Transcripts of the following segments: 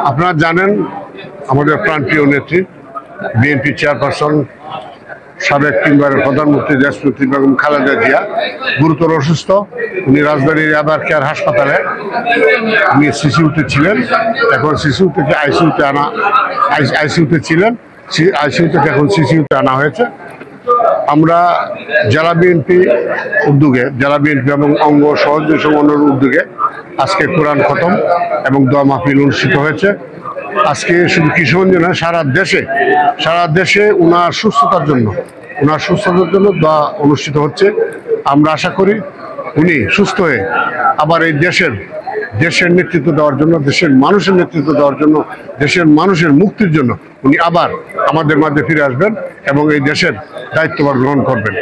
আপনারা জানেন আমাদের প্রাণপ্রিয় নেত্রী বিএনপি চেয়ারপারসন সাবেক তিনবারের প্রধানমন্ত্রী দেশনেত্রী বেগম খালেদা জিয়া গুরুতর অসুস্থ। উনি রাজধানীর আবার কেয়ার হাসপাতালে উনি সিসিউতে ছিলেন, এখন সিসিউ থেকে আইসিউতে ছিলেন, আইসিইউ থেকে এখন সিসিউতে আনা হয়েছে। আমরা জেলা বিএনপি উদ্যোগে, জেলা বিএনপি এবং অঙ্গ সহযোগী সংগঠনের উদ্যোগে আজকে কোরআন খতম এবং দোয়া মাহফিল অনুষ্ঠিত হয়েছে। আজকে শুধু কিশোরগঞ্জ নয়, সারা দেশে ওনার সুস্থতার জন্য দোয়া অনুষ্ঠিত হচ্ছে। আমরা আশা করি উনি সুস্থ হয়ে আবার এই দেশের নেতৃত্ব দেওয়ার জন্য, দেশের মানুষের নেতৃত্ব দেওয়ার জন্য, দেশের মানুষের মুক্তির জন্য উনি আবার আমাদের মাঝে ফিরে আসবেন এবং এই দেশের দায়িত্বভার গ্রহণ করবেন।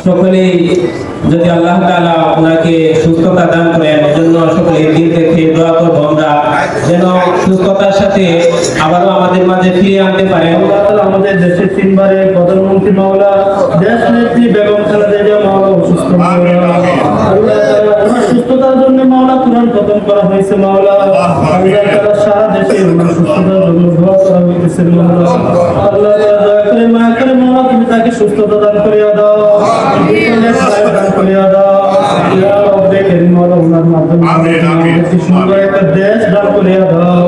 সকলেই যদি আল্লাহ তাআলা আপনাকে সুস্থতা দান করেন, এজন্য সকলে দিল থেকে দোয়া করব আমরা যেন সুস্থতার সাথে আবারও আমাদের মাঝে ফিরে আনতে পারেন। আল্লাহ তাআলা আমাদের দেশের তিনবারের প্রধানমন্ত্রী মাওলা দেশ নেত্রী বেগম খালেদা জিয়া মাওলা অসুস্থ মাওলা, আল্লাহ তাআলা ওনার সুস্থতার জন্য মাওলা কোরআন খতম করা হয়েছে মাওলা, আল্লাহ তাআলা সারা দেশে ওনার সুস্থতার জন্য দোয়া করা হয়েছে মাওলা, আল্লাহ তাআলা দয়া করে মায়া করে মাওলা তুমি তাকে সুস্থতা দান করিয়া দাও, দান করিয়া দাও ইয়া রব্বে কারীম মাওলা ওনার মাধ্যমে আমাদের সুন্দর একটা দেশ দান করিয়া দাও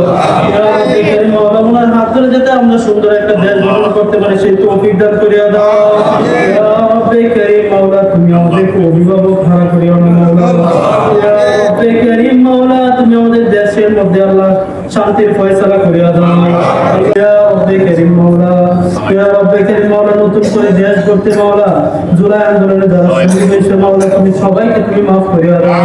ইয়া রব্বে কারীম মাওলা ওনার হাত ধরে যাতে আমরা সুন্দর একটা দেশ গঠন করতে পারি সেই তৌফিক দান করিয়া দাও ইয়া রব্বে কারীম মাওলা তুমি আমাদেরকে অভিভাবক ধারা করিও না মাওলা ইয়া রব্বে কারীম মাওলা তুমি আমাদের দেশের মধ্যে আল্লাহ শান্তির ফয়সালা করিয়া দাও ইয়া রব্বে কারীম মাওলা ইয়া রব্বে কারীম মাওলা নতুন করে দেশ গড়তে মাওলা জুলাই আন্দোলনে যারা শহীদ হয়েছে মাওলা তুমি সবাইকে তুমি মাফ করিয়া দাও,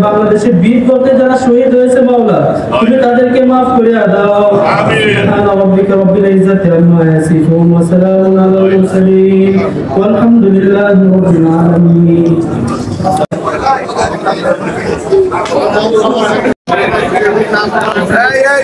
বাংলাদেশে বীর গর্তে যারা শহীদ হয়েছে মাওলা তুমি তাদেরকে মাফ করিয়া দাও আমিন। সুবহান রাব্বিকা রাব্বিল ইজ্জাতি আম্মা ইয়াসিফুন ওয়া সালামুন আলাল মুরসালিন ওয়ালহামদুলিল্লাহি রাব্বিল আলামিন। এই